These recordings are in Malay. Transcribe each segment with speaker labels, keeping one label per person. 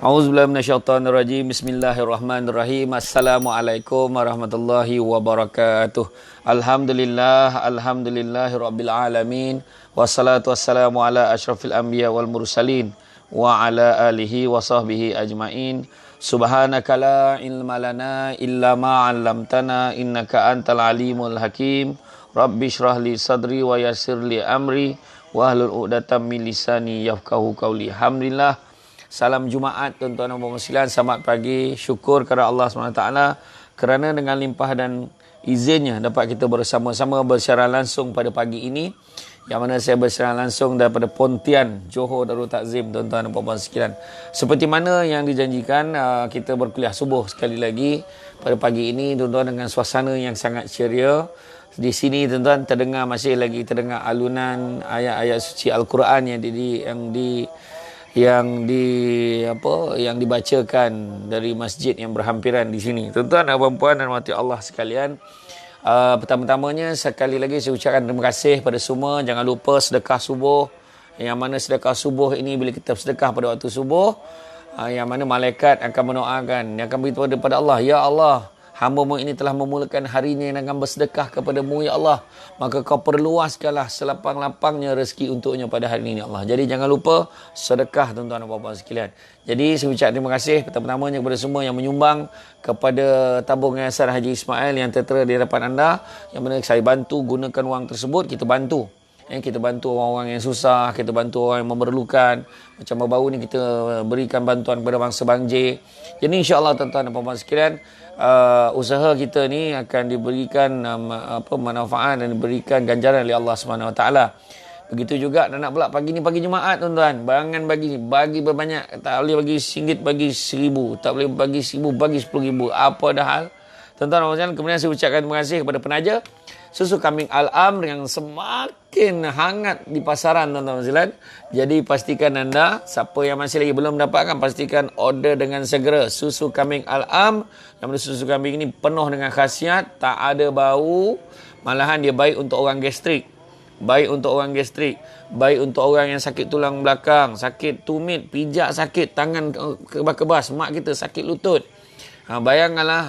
Speaker 1: A'udzubillahi minasyaitonirrajim. Bismillahirrahmanirrahim. Assalamualaikum warahmatullahi wabarakatuh. Alhamdulillahirabbil alamin. Wassalatu wassalamu ala asyrafil anbiya wal mursalin wa ala alihi wa sahbihi ajmain. Subhanaka la ilma lana illa ma 'allamtana innaka antal alimul hakim. Rabbi shrah li sadri wa yassir li amri wahlul 'uqdatam min lisani yafqahu qawli. Alhamdulillah. Salam Jumaat tuan-tuan dan puan sekalian. Selamat pagi. Syukur kepada Allah SWT kerana dengan limpah dan izinnya dapat kita bersama-sama bersiaran langsung pada pagi ini. Yang mana saya bersiaran langsung daripada Pontian, Johor Darul Takzim, tuan-tuan dan puan sekalian. Seperti mana yang dijanjikan, kita berkuliah subuh sekali lagi pada pagi ini, tuan-tuan, dengan suasana yang sangat ceria. Di sini tuan-tuan masih lagi terdengar alunan ayat-ayat suci Al-Quran yang dibacakan dari masjid yang berhampiran di sini. Tuan-tuan dan puan-puan dan rahmati Allah sekalian, pertama-tamanya sekali lagi saya ucapkan terima kasih pada semua. Jangan lupa sedekah subuh. Yang mana sedekah subuh ini bila kita sedekah pada waktu subuh, yang mana malaikat akan mendoakan, yang akan beritahu kepada Allah, ya Allah, hamba-Mu ini telah memulakan harinya dengan bersedekah kepadamu, ya Allah. Maka kau perluaskanlah selapang-lapangnya rezeki untuknya pada hari ini, ya Allah. Jadi jangan lupa sedekah, tuan-tuan dan puan-puan sekalian. Jadi saya ucap terima kasih pertama-tamanya kepada semua yang menyumbang kepada tabung Yayasan Haji Ismail yang tertera di hadapan anda. Yang mana saya bantu gunakan wang tersebut, kita bantu. Kita bantu orang-orang yang susah, kita bantu orang yang memerlukan. Macam baru-baru ni kita berikan bantuan kepada bangsa Banjir. Jadi insya-Allah tuan-tuan dan puan-puan sekalian, usaha kita ni akan diberikan manfaat dan diberikan ganjaran oleh Allah Subhanahu Wa Taala. Begitu juga nak pula pagi ni pagi Jumaat, tuan-tuan. Barangan bagi berbanyak. Tak boleh bagi RM1, bagi RM1,000. Tak boleh bagi RM1,000, bagi RM10,000. Apa dah hal? Tuan-tuan dan puan-puan, kemudian saya ucapkan terima kasih kepada penaja susu kambing Al-Amr yang semakin hangat di pasaran, tuan-tuan dan puan. Jadi pastikan anda, siapa yang masih lagi belum mendapatkan, pastikan order dengan segera susu kambing Al-Amr. Yang mana susu kambing ini penuh dengan khasiat, tak ada bau, malahan dia baik untuk orang gastrik. Baik untuk orang gastrik, baik untuk orang yang sakit tulang belakang, sakit tumit, pijak sakit, tangan kebas-kebas, mak kita sakit lutut. Bayangkanlah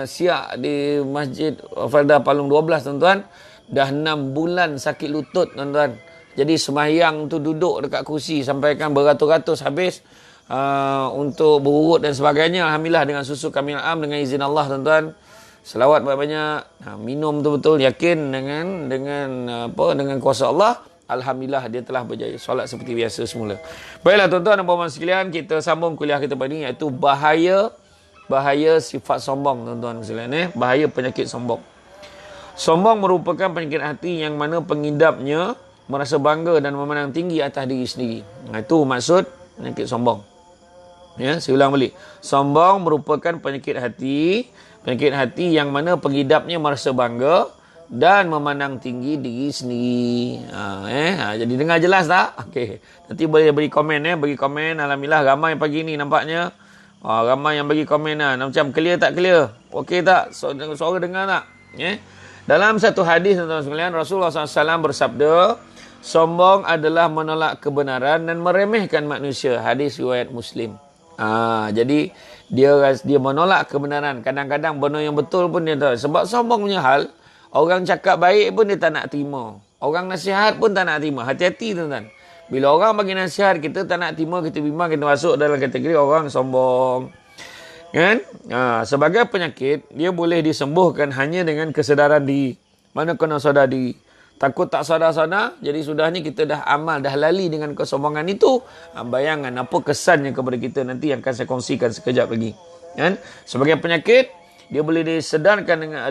Speaker 1: siap di Masjid Farda Palung 12, tuan-tuan. Dah 6 bulan sakit lutut, tuan-tuan. Jadi sembahyang tu duduk dekat kursi sampaikan beratus-ratus habis untuk berurut dan sebagainya. Alhamdulillah dengan susu kambing Al-Amr, dengan izin Allah, tuan-tuan. Selawat banyak-banyak, minum betul-betul yakin dengan kuasa Allah. Alhamdulillah dia telah berjaya. Solat seperti biasa semula. Baiklah tuan-tuan dan puan-puan sekalian, kita sambung kuliah kita pada ini, iaitu bahaya sifat sombong, tuan-tuan sekalian. Bahaya penyakit sombong. Sombong merupakan penyakit hati yang mana pengidapnya merasa bangga dan memandang tinggi atas diri sendiri. Itu maksud penyakit sombong. Saya ulang balik. Sombong merupakan penyakit hati yang mana pengidapnya merasa bangga dan memandang tinggi diri sendiri. Jadi dengar jelas tak? Okey. Nanti boleh beri komen. Bagi komen. Alhamdulillah ramai pagi ni nampaknya. Ramai yang bagi komen lah. Macam clear tak clear? Okey tak? Suara dengar tak? Dalam satu hadis, tuan-tuan sekalian, Rasulullah SAW bersabda, sombong adalah menolak kebenaran dan meremehkan manusia. Hadis riwayat Muslim. Jadi dia menolak kebenaran. Kadang-kadang benda yang betul pun dia tak. Sebab sombong punya hal, orang cakap baik pun dia tak nak terima. Orang nasihat pun tak nak terima. Hati-hati, tuan-tuan. Bila orang bagi nasihat, kita tak nak terima, kita bimbang, kita masuk dalam kategori orang sombong. Kan? Sebagai penyakit, dia boleh disembuhkan hanya dengan kesedaran diri. Mana kena sadar diri. Takut tak sadar-sadar, jadi sudahnya kita dah amal, dah lali dengan kesombongan itu. Bayangkan apa kesannya kepada kita nanti yang akan saya kongsikan sekejap lagi. Kan? Sebagai penyakit, dia boleh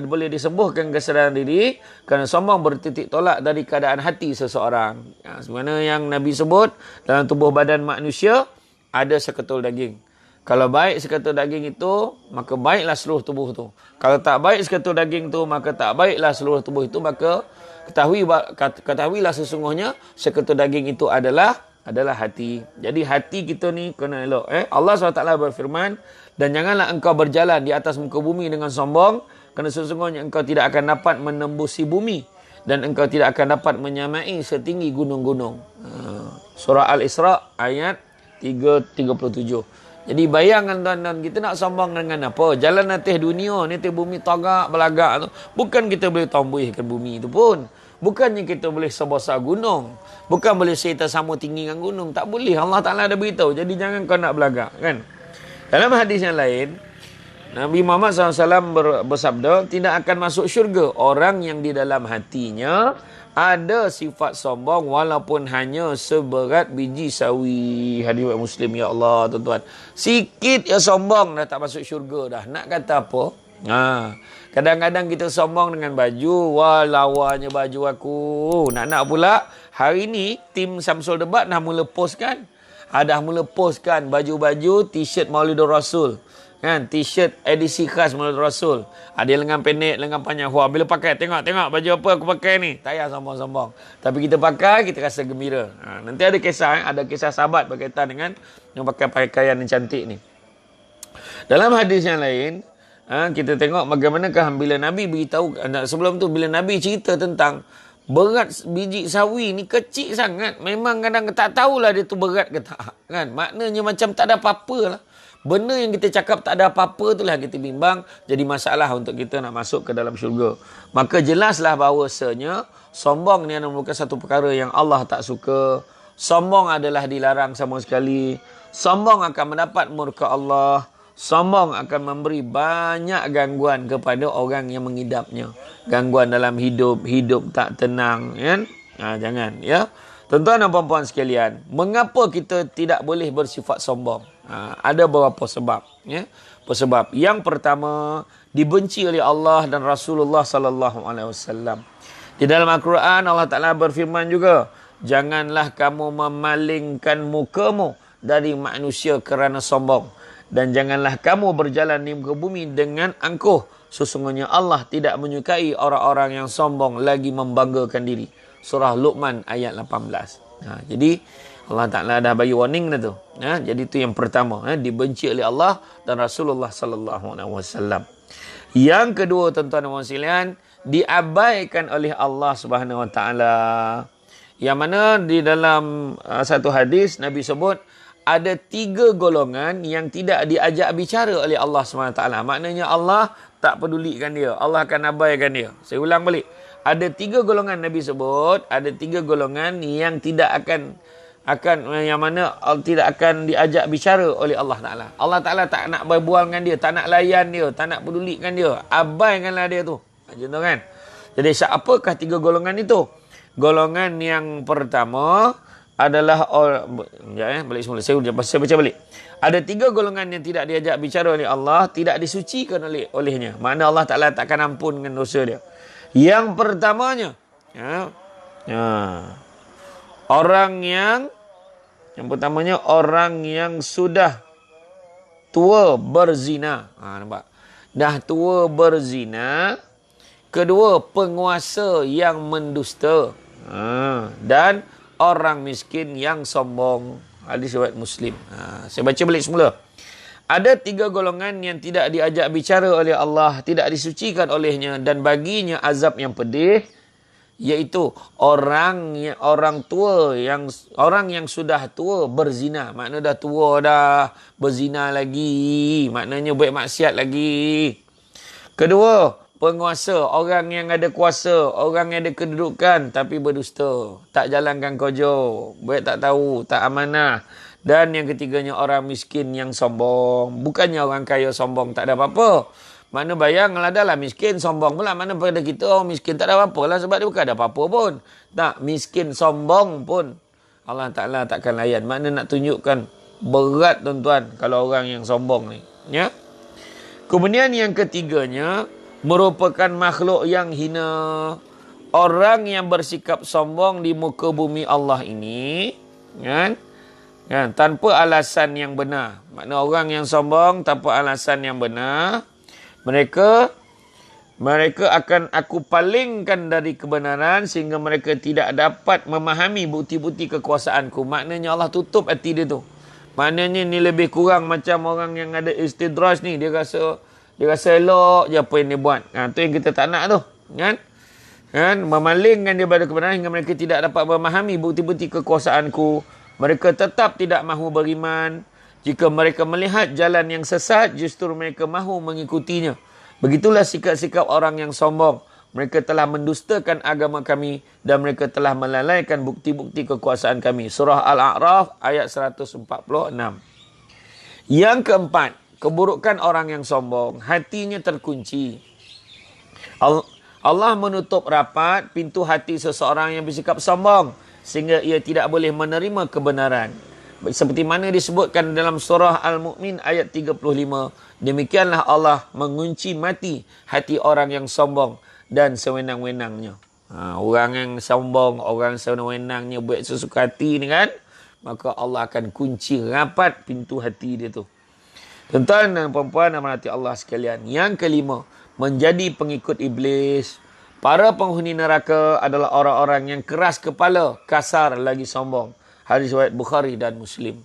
Speaker 1: boleh disembuhkan kesedaran diri kerana sombong bertitik tolak dari keadaan hati seseorang. Sebenarnya yang Nabi sebut, dalam tubuh badan manusia ada seketul daging. Kalau baik seketul daging itu, maka baiklah seluruh tubuh itu. Kalau tak baik seketul daging itu, maka tak baiklah seluruh tubuh itu. Maka ketahuilah sesungguhnya seketul daging itu adalah hati. Jadi hati kita ni kena elok. Allah SWT berfirman, dan janganlah engkau berjalan di atas muka bumi dengan sombong, kerana sesungguhnya engkau tidak akan dapat menembusi bumi dan engkau tidak akan dapat menyamai setinggi gunung-gunung. Surah Al-Isra ayat 37. Jadi bayangkan tuan-tuan, kita nak sombong dengan apa? Jalan atas dunia ni, atas bumi tagak belagak tu. Bukan kita boleh tombuhkan bumi tu pun. Bukannya kita boleh sebesar gunung. Bukan boleh cerita sama tinggi dengan gunung. Tak boleh. Allah Ta'ala ada beritahu. Jadi jangan kau nak belagak. Kan? Dalam hadis yang lain, Nabi Muhammad SAW bersabda, tidak akan masuk syurga orang yang di dalam hatinya ada sifat sombong walaupun hanya seberat biji sawi. Hadis riwayat Muslim. Ya Allah, tuan-tuan. Sikit ya sombong dah tak masuk syurga dah. Nak kata apa? Kadang-kadang kita sombong dengan baju. Wah, lawanya baju aku. Nak pula hari ni tim Samsul Debat dah mula post kan? Dah mula post kan baju-baju t-shirt Maulidur Rasul. Kan, t-shirt edisi khas Maulidur Rasul. Ada lengan pendek, lengan panjang. Wah, bila pakai, tengok baju apa aku pakai ni. Tak payah sombong-sombong. Tapi kita pakai, kita rasa gembira. Nanti ada kisah sahabat berkaitan dengan yang pakai pakaian yang cantik ni. Dalam hadis yang lain, kita tengok bagaimanakah bila Nabi beritahu, sebelum tu bila Nabi cerita tentang berat biji sawi ni kecil sangat. Memang kadang tak tahulah dia tu berat ke tak. Kan? Maknanya macam tak ada apa-apa lah. Benda yang kita cakap tak ada apa-apa itulah kita bimbang jadi masalah untuk kita nak masuk ke dalam syurga. Maka jelaslah bahawasanya sombong ni merupakan satu perkara yang Allah tak suka. Sombong adalah dilarang sama sekali. Sombong akan mendapat murka Allah. Sombong akan memberi banyak gangguan kepada orang yang mengidapnya. Gangguan dalam hidup tak tenang, kan? Jangan, ya. Tuan-tuan dan puan-puan sekalian, mengapa kita tidak boleh bersifat sombong? Ada beberapa sebab, ya. Sebab yang pertama, dibenci oleh Allah dan Rasulullah sallallahu alaihi wasallam. Di dalam Al-Quran Allah Taala berfirman juga, janganlah kamu memalingkan mukamu dari manusia kerana sombong, dan janganlah kamu berjalan di muka bumi dengan angkuh. Sesungguhnya Allah tidak menyukai orang-orang yang sombong lagi membanggakan diri. Surah Luqman ayat 18. Jadi Allah Ta'ala dah bagi warning dah tu. Jadi itu yang pertama. Dibenci oleh Allah dan Rasulullah sallallahu alaihi wasallam. Yang kedua, tuan-tuan dan puan sekalian, diabaikan oleh Allah Subhanahu wa taala. Yang mana di dalam satu hadis Nabi sebut ada 3 golongan yang tidak diajak bicara oleh Allah SWT. Maknanya Allah tak pedulikan dia. Allah akan abaikan dia. Saya ulang balik. Ada 3 golongan Nabi sebut. Ada 3 golongan yang tidak akan yang mana tidak akan diajak bicara oleh Allah Ta'ala. Allah Ta'ala tak nak berbual dengan dia. Tak nak layan dia. Tak nak pedulikan dia. Abaikanlah dia tu. Macam tu kan. Jadi apakah 3 golongan itu? Golongan yang pertama adalah balik semula. Saya baca balik. Ada 3 golongan yang tidak diajak bicara oleh Allah, tidak disucikan olehnya. Makna Allah Ta'ala takkan ampun dengan dosa dia. Yang pertamanya, orang yang sudah tua berzina. Nampak? Dah tua berzina. Kedua, penguasa yang mendusta. Dan orang miskin yang sombong. Hadis riwayat Muslim. Saya baca balik semula. Ada 3 golongan yang tidak diajak bicara oleh Allah, tidak disucikan olehnya dan baginya azab yang pedih, iaitu orang yang sudah tua berzina. Makna dah tua dah, berzina lagi. Maknanya buat maksiat lagi. Kedua, penguasa, orang yang ada kuasa, orang yang ada kedudukan tapi berdusta, tak jalankan kerja, baik tak tahu, tak amanah. Dan yang ketiganya orang miskin yang sombong. Bukannya orang kaya sombong tak ada apa-apa. Mana bayanglah adalah miskin sombong pula. Mana pada kita orang miskin tak ada apa-apa lah, sebab dia bukan ada apa-apa pun. Tak, miskin sombong pun Allah Ta'ala takkan layan. Mana nak tunjukkan berat tuan-tuan kalau orang yang sombong ni, ya. Kemudian yang ketiganya merupakan makhluk yang hina. Orang yang bersikap sombong di muka bumi Allah ini, kan, tanpa alasan yang benar. Makna orang yang sombong tanpa alasan yang benar, mereka akan aku palingkan dari kebenaran sehingga mereka tidak dapat memahami bukti-bukti kekuasaanku. Maknanya Allah tutup hati dia tu. Maknanya ni lebih kurang macam orang yang ada istidraj ni. Dia rasa elok je apa yang dia buat. Tu yang kita tak nak tu. Kan? Memalingkan dia pada kebenaran hingga mereka tidak dapat memahami bukti-bukti kekuasaanku. Mereka tetap tidak mahu beriman Jika mereka melihat jalan yang sesat, justru mereka mahu mengikutinya. Begitulah sikap-sikap orang yang sombong. Mereka telah mendustakan agama kami dan mereka telah melalaikan bukti-bukti kekuasaan kami. Surah Al-A'raf ayat 146. Yang keempat, keburukan orang yang sombong, hatinya terkunci. Allah menutup rapat pintu hati seseorang yang bersikap sombong sehingga ia tidak boleh menerima kebenaran. Seperti mana disebutkan dalam surah Al-Mu'min ayat 35. Demikianlah Allah mengunci mati hati orang yang sombong dan sewenang-wenangnya. Orang yang sombong, orang sewenang-wenangnya buat sesuka hati ni kan, maka Allah akan kunci rapat pintu hati dia tu. Tuan-tuan dan puan-puan yang dirahmati Allah sekalian. Yang kelima, menjadi pengikut iblis. Para penghuni neraka adalah orang-orang yang keras kepala, kasar lagi sombong. Hadis riwayat Bukhari dan Muslim.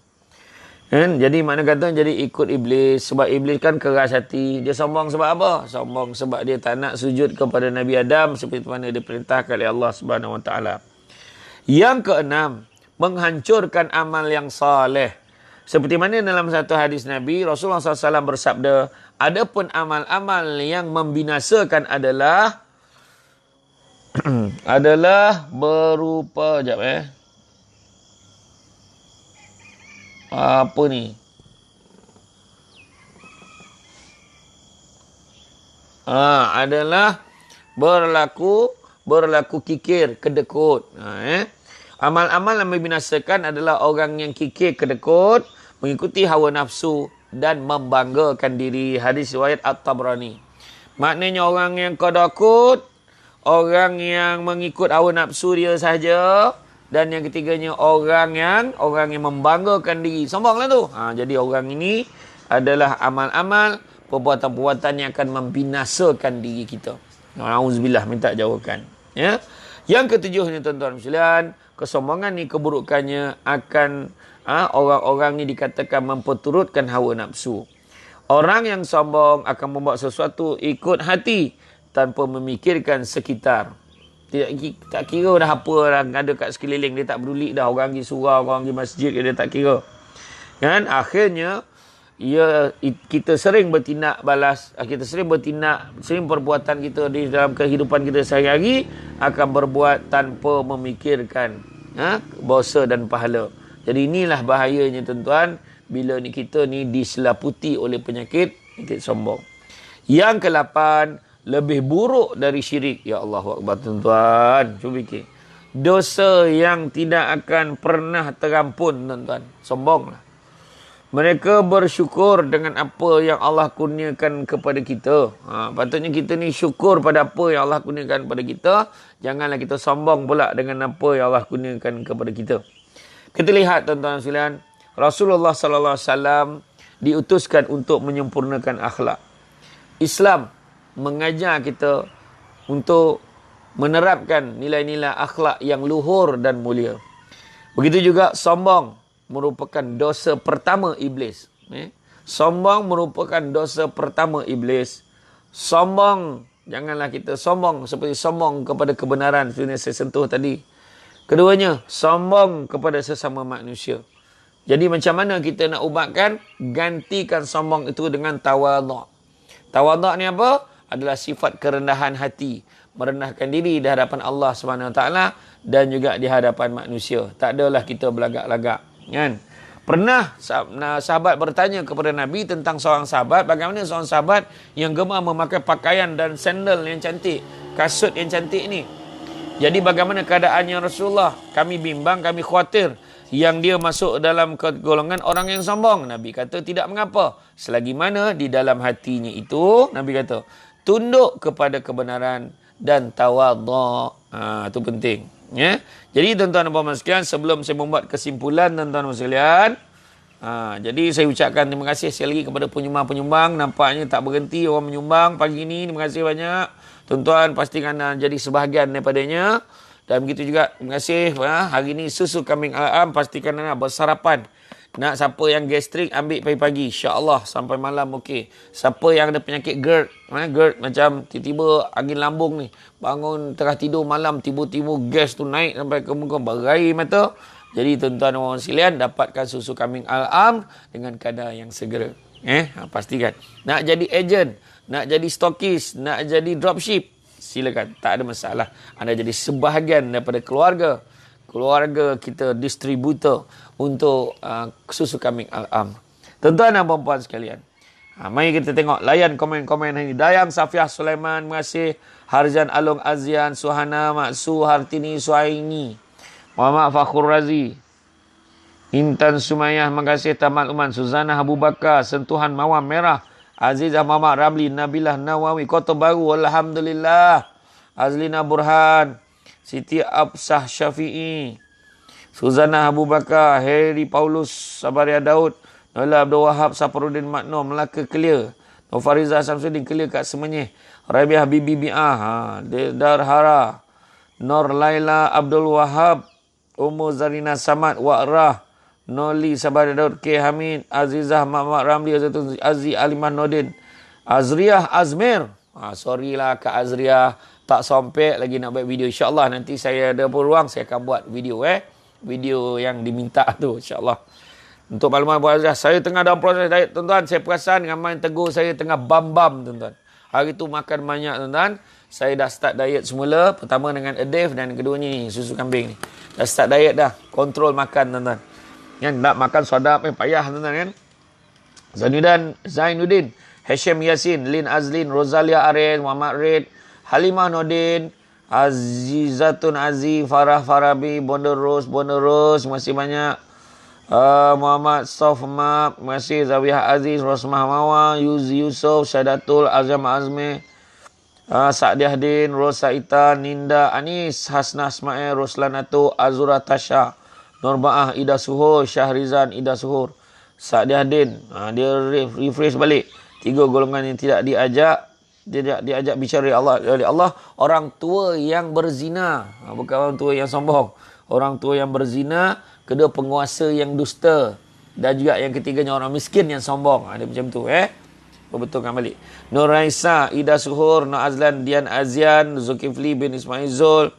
Speaker 1: Jadi mana kata jadi ikut iblis. Sebab iblis kan keras hati. Dia sombong sebab apa? Sombong sebab dia tak nak sujud kepada Nabi Adam seperti mana diperintahkan oleh Allah Subhanahu Wa Taala. Yang keenam, menghancurkan amal yang saleh. Seperti mana dalam satu hadis Nabi, Rasulullah SAW bersabda, adapun amal-amal yang membinasakan adalah berupa apa ni? Adalah berlaku kikir, kedekut. Amal-amal yang membinasakan adalah orang yang kikir, kedekut, mengikuti hawa nafsu dan membanggakan diri. Hadis riwayat At-Tabrani. Maknanya orang yang kedekut, orang yang mengikut hawa nafsu dia sahaja, dan yang ketiganya orang yang membanggakan diri. Sombonglah tu. Jadi orang ini adalah amal-amal, perbuatan-perbuatan yang akan membinasakan diri kita. Auzubillah, minta jauhkan. Ya. Yang ketujuhnya tuan-tuan sekalian, kesombongan ni keburukannya akan orang-orang ni dikatakan memperturutkan hawa nafsu. Orang yang sombong akan membuat sesuatu ikut hati tanpa memikirkan sekitar. Tak kira dah apa orang ada kat sekeliling, dia tak peduli dah orang pergi surau, orang pergi masjid, dia tak kira. Kan akhirnya kita sering bertindak balas, kita sering perbuatan kita di dalam kehidupan kita sehari-hari akan berbuat tanpa memikirkan dosa dan pahala. Jadi inilah bahayanya tuan-tuan bila kita ni diselaputi oleh penyakit sombong. Yang ke-8, lebih buruk dari syirik. Ya Allahu Akbar tuan-tuan. Cuba fikir. Dosa yang tidak akan pernah terampun tuan-tuan. Sombonglah. Mereka bersyukur dengan apa yang Allah kurniakan kepada kita. Patutnya kita ni syukur pada apa yang Allah kurniakan kepada kita. Janganlah kita sombong pula dengan apa yang Allah kurniakan kepada kita. Kita lihat tuan-tuan sekalian, Rasulullah sallallahu alaihi wasallam diutuskan untuk menyempurnakan akhlak. Islam mengajar kita untuk menerapkan nilai-nilai akhlak yang luhur dan mulia. Begitu juga sombong merupakan dosa pertama iblis. Sombong merupakan dosa pertama iblis. Sombong, janganlah kita sombong seperti sombong kepada kebenaran seperti yang saya sentuh tadi. Keduanya, sombong kepada sesama manusia. Jadi macam mana kita nak ubatkan? Gantikan sombong itu dengan tawaduk. Tawaduk ni apa? Adalah sifat kerendahan hati. Merendahkan diri di hadapan Allah SWT dan juga di hadapan manusia. Tak adalah kita belagak-lagak. Kan? Pernah sahabat bertanya kepada Nabi tentang seorang sahabat. Bagaimana seorang sahabat yang gemar memakai pakaian dan sandal yang cantik. Kasut yang cantik ni. Jadi bagaimana keadaannya Rasulullah? Kami bimbang, kami khawatir yang dia masuk dalam golongan orang yang sombong. Nabi kata tidak mengapa. Selagi mana di dalam hatinya itu, Nabi kata, tunduk kepada kebenaran dan tawaduk. Itu penting. Ya? Jadi tuan-tuan dan puan-puan sekalian, sebelum saya membuat kesimpulan tuan-tuan dan puan sekalian, jadi saya ucapkan terima kasih sekali lagi kepada penyumbang-penyumbang. Nampaknya tak berhenti orang menyumbang pagi ini. Terima kasih banyak. Tuan-tuan pastikan jadi sebahagian daripadanya. Dan begitu juga terima kasih. Hari ini susu kambing Al-Am pastikan anda bersarapan. Nak siapa yang gastrik ambil pagi-pagi. InsyaAllah sampai malam okey. Siapa yang ada penyakit GERD. GERD macam tiba-tiba angin lambung ni. Bangun tengah tidur malam tiba-tiba gas tu naik sampai ke muka. Berair mata. Jadi tuan-tuan dan puan sekalian, dapatkan susu kambing Al-Am dengan kadar yang segera. Pastikan. Nak jadi ejen, nak jadi stokis, nak jadi dropship, silakan. Tak ada masalah. Anda jadi sebahagian daripada keluarga kita distributor untuk susu kambing Al-Am. Tuan-tuan dan puan sekalian, mari kita tengok layan komen-komen hari ini. Dayang Safiah Sulaiman, terima kasih. Harzan Alung Azian, Suhana Maksu, Hartini Suhaini, Muhammad Fakhur Razi, Intan Sumayyah, terima kasih. Tamat Uman, Suzana Abu Bakar, Sentuhan Mawar Merah, Azizah Muhammad Ramli, Nabilah Nawawi, Kota Baru, Alhamdulillah, Azlina Burhan, Siti Absah Syafi'i, Suzana Abu Bakar, Heri Paulus, Sabaria Daud, Nola Abdul Wahab, Saparudin Makno, Melaka clear. Nofariza Samsudin clear kat Semenyih. Rabiah Bibi Bi'ah, Darhara, Nur Laila Abdul Wahab, Ummu Zarina Samad, Wa'rah, Noli Sabaria Daud, K. Hamid, Azizah Muhammad Ramli, Aziz Alimah Nordin, Azriah Azmir. Sorry lah Kak Azriah, tak sampai lagi nak buat video. InsyaAllah nanti saya ada peluang, saya akan buat video. Video yang diminta tu, insyaAllah. Untuk makluman buat Azriah, saya tengah dalam proses diet, tuan-tuan. Saya perasan dengan main tegur saya tengah bam-bam, tuan-tuan. Hari tu makan banyak, tuan-tuan. Saya dah start diet semula. Pertama dengan Adef dan keduanya ni, susu kambing ni. Dah start diet dah. Kontrol makan, tuan-tuan. Yang nak makan sodap, payah, tuan-tuan kan. Zainuddin, Hashim Yasin, Lin Azlin, Rosalia Arif, Muhammad Red, Halimah Nordin, Azizatun Aziz, Farah Farabi, Bonda Rose, terima kasih banyak. Muhammad Sofmab, terima kasih. Zawiyah Aziz, Rosmah Mawar, Yuzi Yusof, Syadatul Azam Azmi, Sa'diah Din, Rosa Ita, Ninda Anis, Hasnah Ismail, Roslanato, Azura Tasha, Nurba'ah, Ida Suhur, Syahrizan, Ida Suhur, Sa'diah Din. Dia refresh balik. 3 golongan yang tidak diajak bicara oleh Allah. Orang tua yang berzina, bukan orang tua yang sombong. Orang tua yang berzina, kedua penguasa yang dusta, dan juga yang ketiganya orang miskin yang sombong. Ada macam tu Betulkan balik. Nur Raisa, Ida Suhur, Nur Azlan, Dian Azian, Zulkifli bin Ismail Zul,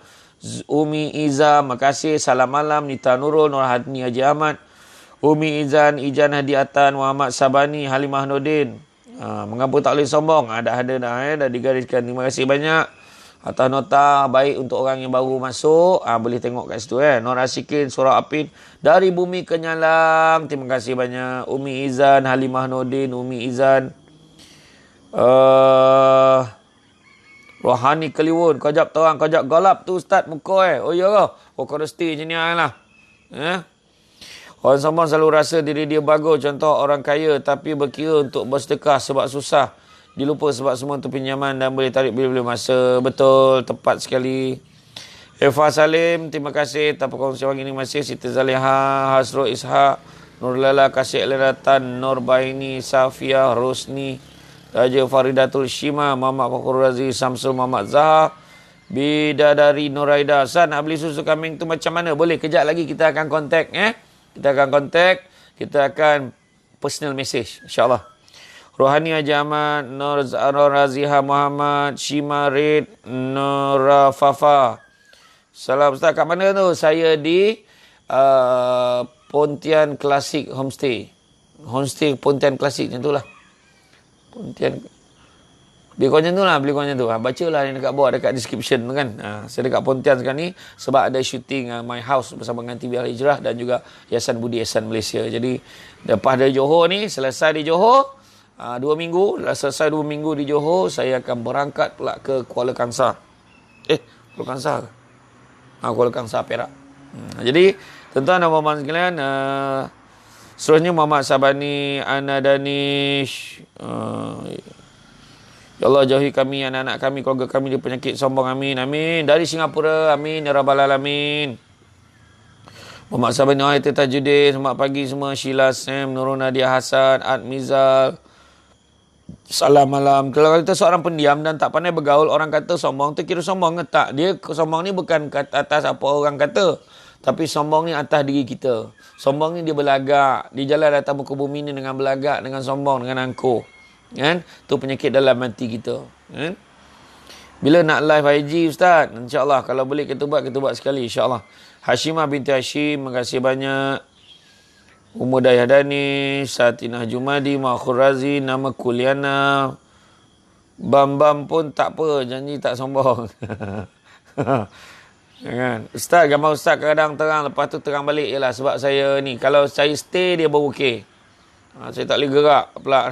Speaker 1: Umi Iza, makasih. Salam malam, Nita Nurul, Nur Hadni Haji Ahmad, Umi Izan, Ijan Hadiatan, Muhammad Sabani, Halimah Nordin. Mengapa tak boleh sombong? Dah digariskan. Terima kasih banyak atas nota baik untuk orang yang baru masuk. Boleh tengok kat situ. Nur Asikin, Surah Apin, Dari Bumi ke Nyalang. Terima kasih banyak. Umi Izan, Halimah Nordin, Umi Izan. Rohani Kliwon, kau jap terang, kau jap galap tu Ustaz muka Oh ya ke? Kau resti macam ni lah. Orang sombong selalu rasa diri dia bagus. Contoh orang kaya tapi berkira untuk bersedekah sebab susah. Dilupa sebab semua tu pinjaman dan boleh tarik bila-bila masa. Betul, tepat sekali. Eva Salim, terima kasih. Tak perkongsian ini masih. Siti Zaliha, Hasro Ishak, Nur Lala, Kasih Leratan, Nur Baini, Safia, Rosni, Raja Faridatul Shima, Muhammad Fakhur Razi, Samsul Muhammad Zahar, Bidadari Nuraida. San, nak beli susu kambing tu macam mana? Boleh, kejap lagi kita akan kontak. Kita akan kontak. Kita akan personal message, insyaAllah. Rohani Haji Ahmad, Nur Raziha Muhammad, Shima Red, Nur Fafa. Salam Ustaz, kat mana tu? Saya di Pontian Klasik Homestay. Homestay Pontian Klasik, macam tu lah. Pontian. Beli kau macam tu lah, beli kau macam tu. Bacalah yang dekat bawah, dekat description tu kan. Saya dekat Pontian sekarang ni sebab ada shooting My House bersama dengan TV Al Hijrah dan juga Yayasan Budi Ihsan Malaysia. Jadi lepas dari Johor ni, selesai di Johor, 2 minggu, selesai 2 minggu di Johor, saya akan berangkat pula ke Kuala Kangsar. Kuala Kangsar ke? Kuala Kangsar, Perak. Jadi, tuan-tuan dan puan-puan sekalian, seterusnya Muhammad Sabani, Ana Danish, ya Allah jauhi kami, anak-anak kami, keluarga kami dari penyakit sombong. Amin. Amin. Dari Singapura. Amin. Ya Rabbal Alamin. Muhammad Sabani, Ayat Tajudin. Selamat pagi semua. Sheila Sam, Nurul Nadia Hasan, Ad Mizal. Salam malam. Kalau kita seorang pendiam dan tak pandai bergaul, orang kata sombong tu kira sombong ke tak? Dia sombong ni bukan atas apa orang kata. Tapi sombong ni atas diri kita. Sombong ni dia berlagak. Dia jalan atas muka bumi ni dengan berlagak, dengan sombong, dengan angkuh. Kan? Tu penyakit dalam hati kita. Kan? Bila nak live IG Ustaz? InsyaAllah. Kalau boleh kita buat sekali. InsyaAllah. Hashimah binti Hashim. Terima kasih banyak. Umur Dayahdani. Satinah Jumadi. Ma'akhur Razi. Nama Kuliana. Bam-bam pun tak apa. Janji tak sombong. Kan? Ustaz, gambar Ustaz kadang terang. Lepas tu terang balik. Yalah, sebab saya ni. Kalau saya stay, dia baru okey. Saya tak boleh gerak. Pelak.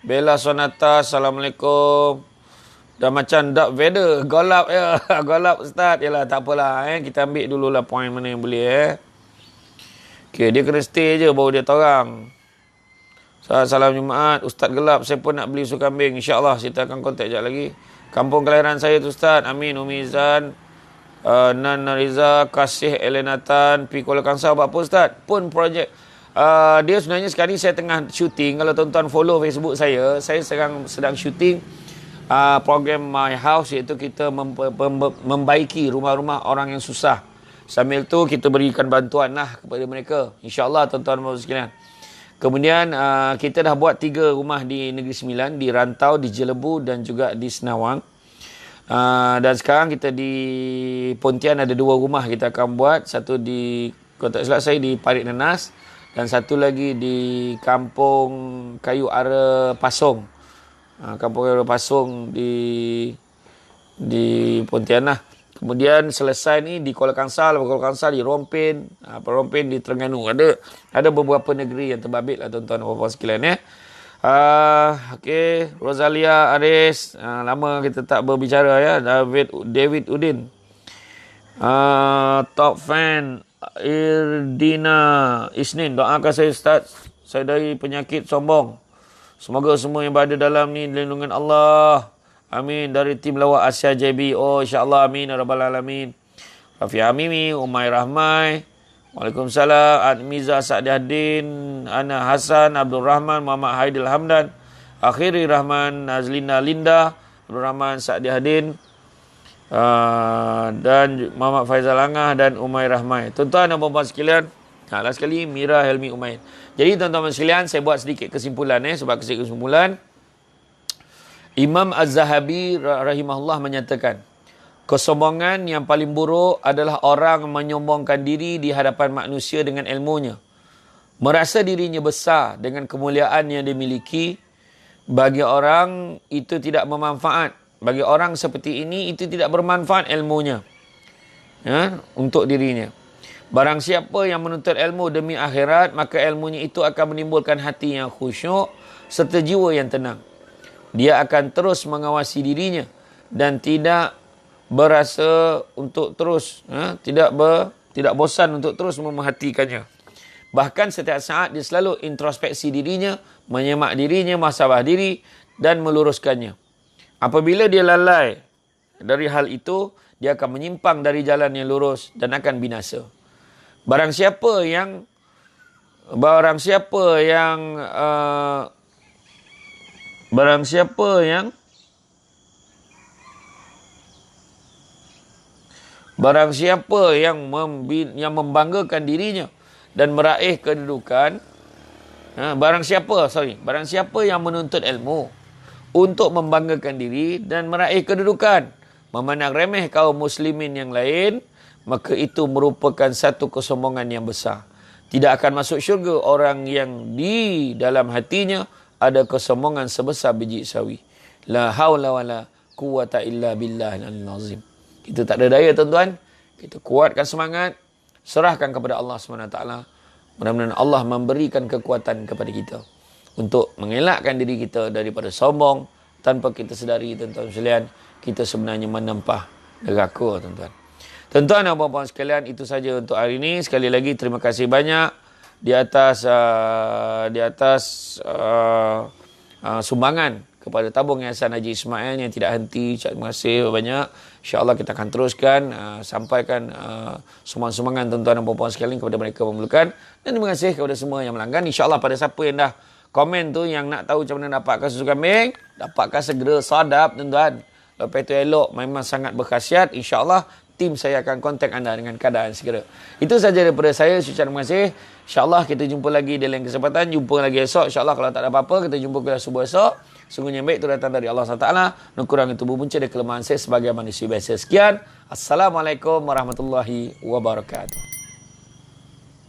Speaker 1: Bella Sonata. Assalamualaikum. Dah macam Darth Vader. Golap ya. Golap Ustaz. Yalah, tak apalah. Kita ambil dululah poin mana yang boleh. Okay, dia kena stay je baru dia torang. Salam Jumaat. Ustaz gelap. Saya pun nak beli susu kambing. InsyaAllah kita akan kontak sekejap lagi. Kampung kelahiran saya tu Ustaz. Amin. Umi Izan. Nan Nariza. Kasih Elenatan. Pi Kuala Kangsar. Buat apa Ustaz? Pun projek. Dia sebenarnya sekarang ni saya tengah syuting. Kalau tuan-tuan follow Facebook saya sedang syuting program My House, iaitu kita membaiki rumah-rumah orang yang susah. Sambil tu kita berikan bantuan lah kepada mereka. InsyaAllah tuan-tuan dan sekalian. Kemudian kita dah buat 3 rumah di Negeri Sembilan, di Rantau, di Jelebu dan juga di Senawang. Dan sekarang kita di Pontian ada 2 rumah kita akan buat. Satu di, kalau tak silap saya, di Parit Nenas. Dan satu lagi di Kampung Kayu Ara Pasong. Kampung Kayu Ara Pasong di Pontianak. Kemudian selesai ni di Kuala Kangsar, di Rompin, Rompin di Terengganu. Ada beberapa negeri yang terbabit lah tuan-tuan dan puan-puan sekalian ya. Okey, Rosalia Aris, lama kita tak berbicara ya. David Udin. Top fan Irdina Isnin, doakan saya Ustaz, saya dari penyakit sombong. Semoga semua yang berada dalam ni lindungan Allah. Amin. Dari tim lawak Asia JB. Oh, insyaAllah. Amin. Rabbal Alamin. Rafi Amimi. Umay Rahmai. Waalaikumsalam. Admiza Sa'diaddin. Ana Hasan. Abdul Rahman. Muhammad Haidil Hamdan. Akhiri Rahman. Nazlina Linda. Abdul Rahman Sa'diaddin. Dan Muhammad Faizal Angah dan Umay Rahmai. Tuan-tuan dan puan-puan sekalian. Last sekali Mira Helmi Umair. Jadi tuan-tuan sekalian, saya buat sedikit kesimpulan sebab kesimpulan Imam Az-Zahabi rahimahullah menyatakan, kesombongan yang paling buruk adalah orang menyombongkan diri di hadapan manusia dengan ilmunya. Merasa dirinya besar dengan kemuliaan yang dimiliki. Bagi orang itu tidak bermanfaat. Bagi orang seperti ini itu tidak bermanfaat ilmunya untuk dirinya. Barang siapa yang menuntut ilmu demi akhirat, maka ilmunya itu akan menimbulkan hati yang khusyuk serta jiwa yang tenang. Dia akan terus mengawasi dirinya dan tidak berasa untuk terus, tidak bosan untuk terus memerhatikannya. Bahkan setiap saat dia selalu introspeksi dirinya, menyemak dirinya, muhasabah diri dan meluruskannya. Apabila dia lalai dari hal itu, dia akan menyimpang dari jalan yang lurus dan akan binasa. Barang siapa yang membanggakan dirinya dan meraih kedudukan, barang siapa yang menuntut ilmu untuk membanggakan diri dan meraih kedudukan, memandang remeh kaum muslimin yang lain, maka itu merupakan satu kesombongan yang besar. Tidak akan masuk syurga orang yang di dalam hatinya ada kesombongan sebesar biji sawi. La haula wala quwata illa billahil azim. Kita tak ada daya tuan-tuan. Kita kuatkan semangat, serahkan kepada Allah SWT. Mudah-mudahan Allah memberikan kekuatan kepada kita untuk mengelakkan diri kita daripada sombong. Tanpa kita sedari tuan-tuan sekalian, kita sebenarnya menempah neraka tuan-tuan. Tuan-tuan dan puan-puan sekalian, itu saja untuk hari ini. Sekali lagi terima kasih banyak di atas sumbangan kepada tabung Yayasan Haji Ismail yang tidak henti. Terima kasih banyak. InsyaAllah kita akan teruskan sampaikan sumbangan tuan-tuan dan puan-puan sekalian kepada mereka memerlukan. Dan terima kasih kepada semua yang melanggan. InsyaAllah pada siapa yang dah komen tu yang nak tahu macam mana dapatkan susu kambing, dapatkan segera sadap tuan-tuan. Lepas itu elok, memang sangat berkhasiat. InsyaAllah tim saya akan kontak anda dengan keadaan segera. Itu saja daripada saya. Terima kasih. InsyaAllah kita jumpa lagi di lain kesempatan. Jumpa lagi esok. InsyaAllah kalau tak ada apa-apa, kita jumpa kita subuh esok. Sungguhnya yang baik itu datang dari Allah SWT. Nukurang itu berpunca dari kelemahan saya sebagai manusia biasa. Sekian. Assalamualaikum warahmatullahi wabarakatuh.